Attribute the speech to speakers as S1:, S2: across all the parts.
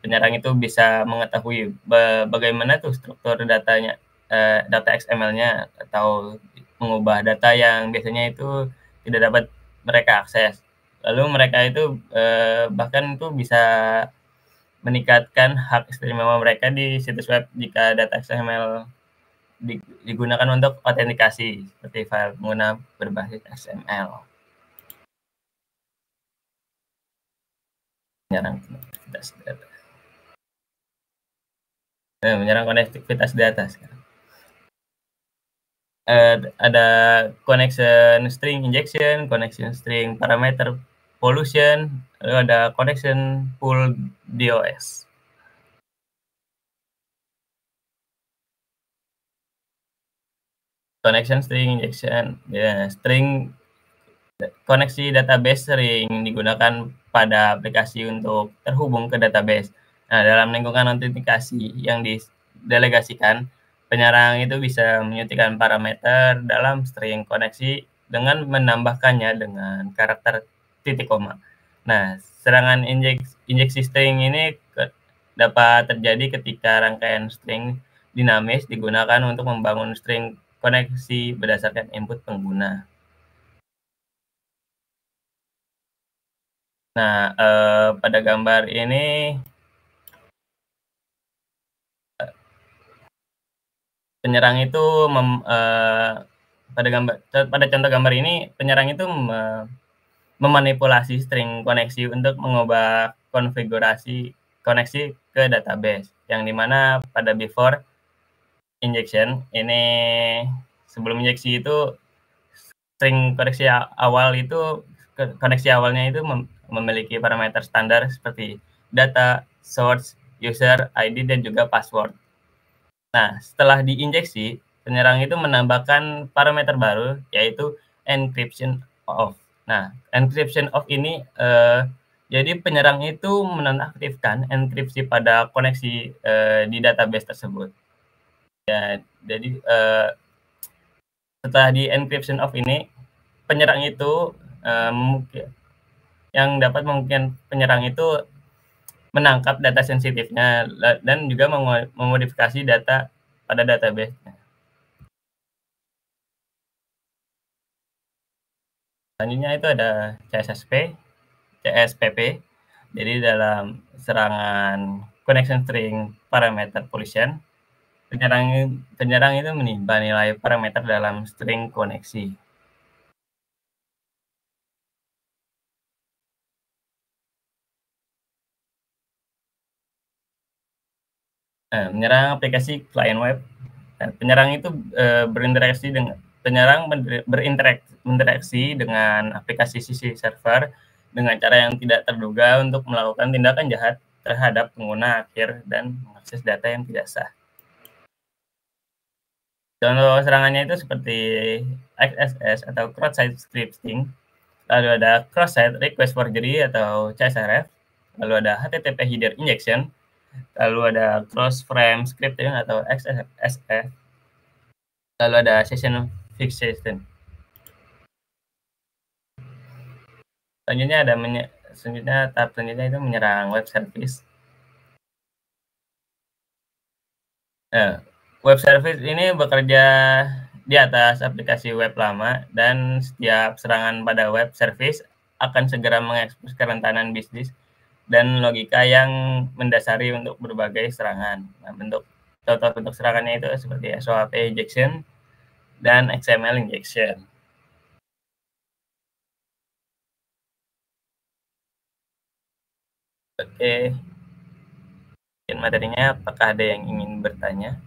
S1: penyerang itu bisa mengetahui bagaimana tuh struktur datanya, data XML-nya atau mengubah data yang biasanya itu tidak dapat mereka akses. Lalu mereka itu, bahkan itu bisa meningkatkan hak istimewa mereka di situs web jika data XML digunakan untuk autentikasi seperti file pengguna berbasis XML. Menyerang konektivitas data. Menyerang konektivitas data sekarang. Ada connection string injection, connection string parameter pollution, lalu ada connection pool DOS. Connection string injection, ya, string koneksi database sering digunakan pada aplikasi untuk terhubung ke database. Nah, dalam lingkungan autentikasi yang didelegasikan, penyerang itu bisa menyuntikkan parameter dalam string koneksi dengan menambahkannya dengan karakter titik koma. Nah, serangan injeksi string ini dapat terjadi ketika rangkaian string dinamis digunakan untuk membangun string koneksi berdasarkan input pengguna. Nah, pada gambar ini penyerang itu pada contoh gambar ini penyerang itu memanipulasi string koneksi untuk mengubah konfigurasi koneksi ke database, yang dimana pada before injection ini, sebelum injeksi itu string koneksi awal itu koneksi awalnya itu memiliki parameter standar seperti data, source, user, ID, dan juga password. Nah, setelah diinjeksi, penyerang itu menambahkan parameter baru, yaitu encryption off. Nah, encryption off ini, jadi penyerang itu menonaktifkan enkripsi pada koneksi, di database tersebut. Ya, jadi, setelah di encryption off ini, penyerang itu, yang dapat memungkinkan penyerang itu menangkap data sensitifnya dan juga memodifikasi data pada database. Selanjutnya itu ada CSPP. Jadi dalam serangan connection string parameter pollution, penyerang itu menimba nilai parameter dalam string koneksi. Menyerang aplikasi client web. Penyerang itu berinteraksi dengan aplikasi sisi server dengan cara yang tidak terduga untuk melakukan tindakan jahat terhadap pengguna akhir dan mengakses data yang tidak sah. Contoh serangannya itu seperti XSS atau cross-site scripting, lalu ada cross-site request forgery atau CSRF, lalu ada HTTP header injection, lalu ada cross-frame scripting atau XSF, lalu ada session fixation. Tahap selanjutnya itu menyerang web service. Nah, web service ini bekerja di atas aplikasi web lama, dan setiap serangan pada web service akan segera mengekspos kerentanan bisnis dan logika yang mendasari untuk berbagai serangan. Nah, contoh bentuk serangannya itu seperti SOAP injection dan XML injection. Oke, mungkin materinya, apakah ada yang ingin bertanya?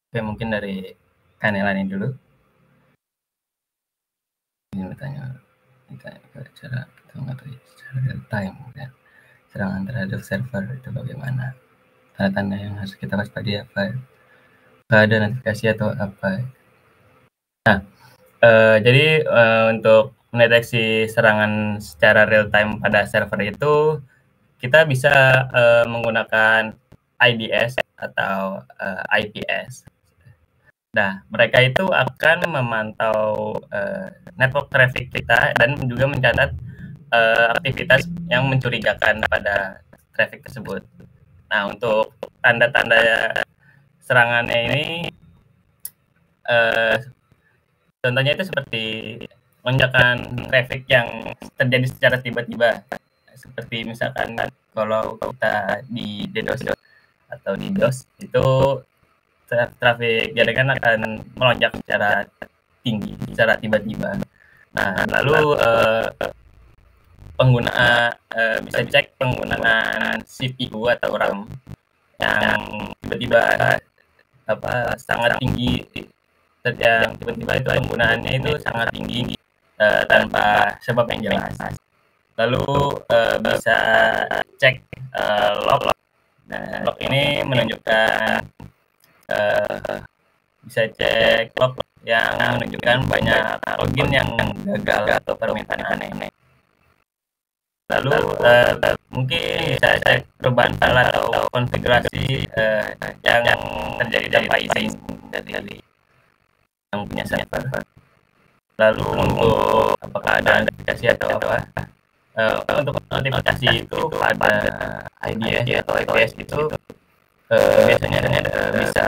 S1: Oke, mungkin dari Kanelani dulu. Ini ditanya cara kita mengetahui secara real time ya. Serangan terhadap server itu bagaimana? Tanda-tanda yang harus kita waspadai apa? Ada notifikasi atau apa? Nah, jadi untuk mendeteksi serangan secara real time pada server itu kita bisa menggunakan IDS atau IPS. Nah, mereka itu akan memantau network traffic kita dan juga mencatat aktivitas yang mencurigakan pada traffic tersebut. Nah, untuk tanda-tanda serangannya ini contohnya itu seperti lonjakan traffic yang terjadi secara tiba-tiba. Seperti misalkan kalau kita di DDoS atau di DOS itu traffic jaringan akan melonjak secara tinggi, secara tiba-tiba. Nah, lalu pengguna bisa cek penggunaan CPU atau RAM yang tiba-tiba sangat tinggi, yang tiba-tiba itu penggunaannya itu sangat tinggi tanpa sebab yang jelas. Lalu bisa cek log. Nah, log ini menunjukkan bisa cek log yang menunjukkan banyak login yang gagal atau permintaan aneh. Lalu mungkin bisa cek perubahan file atau konfigurasi yang terjadi tanpa izin dari yang punya server. Lalu untuk apakah ada notifikasi atau apa? Untuk notifikasi itu pada IDS atau IPS itu biasanya bisa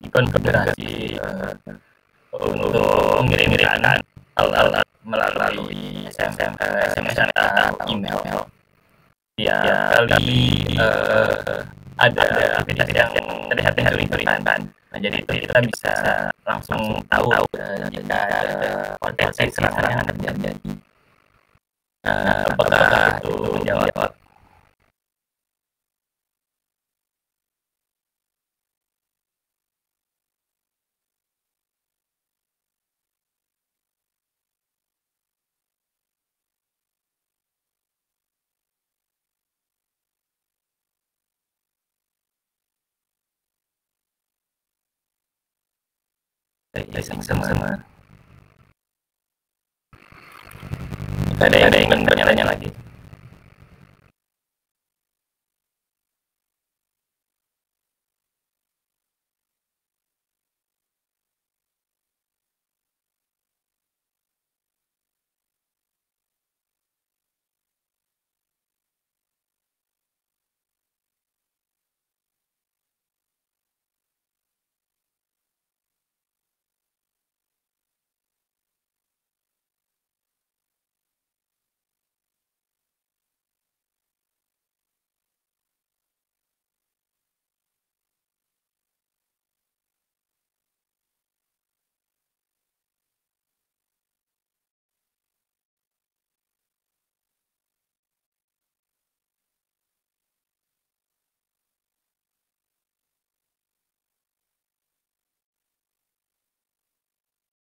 S1: dikonfigurasi untuk mengirimkan alat melalui SMS atau email. Ya, kali ada aktivitas yang terlihat mencurigakan. Nah, jadi itu kita bisa langsung tahu jika ada potensi serangan yang terjadi. Apakah itu menjawab? Sama-sama. Ada yang ingin bertanya lagi?